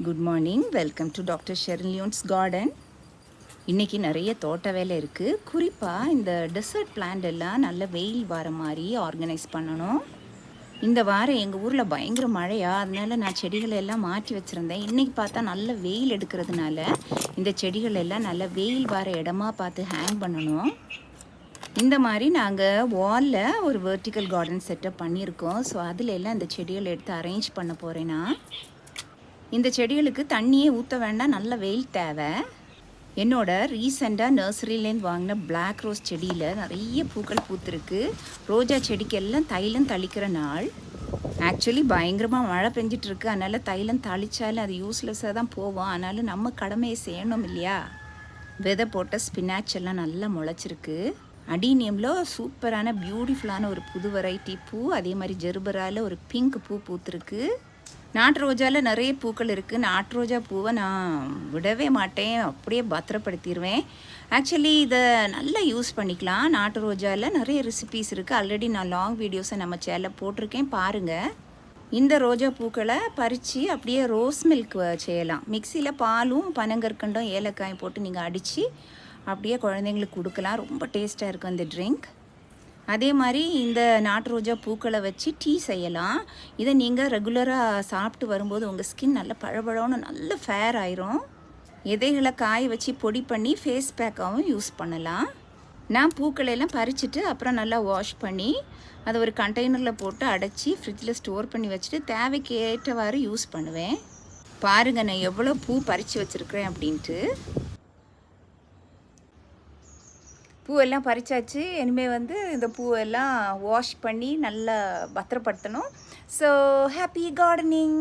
Good morning, welcome to doctor Sherin Lyons garden. இன்றைக்கி நிறைய தோட்ட வேலை இருக்குது. குறிப்பாக இந்த டெசர்ட் பிளான்ட் எல்லாம் நல்ல வெயில் வர மாதிரி ஆர்கனைஸ் பண்ணணும். இந்த வாரம் எங்கள் ஊரில் பயங்கர மழையா, அதனால நான் செடிகளை எல்லாம் மாற்றி வச்சுருந்தேன். இன்றைக்கி பார்த்தா நல்ல வெயில் எடுக்கிறதுனால இந்த செடிகள் எல்லாம் நல்ல வெயில் வர இடமா பார்த்து ஹேங் பண்ணணும். இந்த மாதிரி நாங்கள் வாலில் ஒரு வெர்டிக்கல் கார்டன் செட்டப் பண்ணியிருக்கோம். ஸோ அதில் எல்லாம் இந்த செடிகளை எடுத்து அரேஞ்ச் பண்ண போகிறேன்னா, இந்த செடிகளுக்கு தண்ணியே ஊற்ற வேண்டாம், நல்ல வெயில் தேவை. என்னோட ரீசெண்டாக நர்சரியிலேருந்து வாங்கின பிளாக் ரோஸ் செடியில் நிறைய பூக்கள் பூத்துருக்கு. ரோஜா செடிக்கெல்லாம் தைலம் தளிக்கிற நாள். ஆக்சுவலி பயங்கரமாக மழை பெஞ்சிட்ருக்கு, அதனால் தைலம் தளித்தாலும் அது யூஸ்லெஸ்ஸாக தான் போவோம். ஆனாலும் நம்ம கடமையை செய்யணும் இல்லையா? விதை போட்ட ஸ்பினாச் எல்லாம் நல்லா முளைச்சிருக்கு. அடீனியமில் சூப்பரான பியூட்டிஃபுல்லான ஒரு புது வெரைட்டி பூ, அதே மாதிரி ஜெர்பராவில் ஒரு பிங்க் பூ பூத்துருக்கு. நாட்டு ரோஜாவில் நிறைய பூக்கள் இருக்குது. நாட்டு ரோஜா பூவை நான் விடவே மாட்டேன், அப்படியே பத்திரப்படுத்திடுவேன். ஆக்சுவலி இதை நல்லா யூஸ் பண்ணிக்கலாம். நாட்டு ரோஜாவில் நிறைய ரெசிபீஸ் இருக்குது. ஆல்ரெடி நான் லாங் வீடியோஸை நம்ம சேனலில் போட்டிருக்கேன், பாருங்கள். இந்த ரோஜா பூக்களை பறித்து அப்படியே ரோஸ் மில்க் செய்யலாம். மிக்சியில் பாலும் பனங்கற்கண்டும் ஏலக்காயும் போட்டு நீங்கள் அடித்து அப்படியே குழந்தைங்களுக்கு கொடுக்கலாம். ரொம்ப டேஸ்ட்டாக இருக்கும் இந்த ட்ரிங்க். அதே மாதிரி இந்த நாட்டு ரோஜா பூக்களை வச்சு டீ செய்யலாம். இதை நீங்கள் ரெகுலராக சாப்பிட்டு வரும்போது உங்கள் ஸ்கின் நல்ல பழபழன்னு நல்ல ஃபேர் ஆயிரும். எதைகளை காய வச்சு பொடி பண்ணி ஃபேஸ் பேக்காகவும் யூஸ் பண்ணலாம். நான் பூக்களையெல்லாம் பறிச்சுட்டு அப்புறம் நல்லா வாஷ் பண்ணி அதை ஒரு கண்டெய்னரில் போட்டு அடைச்சி ஃப்ரிட்ஜில் ஸ்டோர் பண்ணி வச்சுட்டு தேவைக்கு ஏற்றவாறு யூஸ் பண்ணுவேன். பாருங்கள் நான் எவ்வளோ பூ பறித்து வச்சுருக்கிறேன் அப்படின்ட்டு. பூவெல்லாம் பறிச்சாச்சு. இனிமேல் இந்த பூவெல்லாம் வாஷ் பண்ணி நல்லா பத்திரப்படுத்தணும். So happy gardening.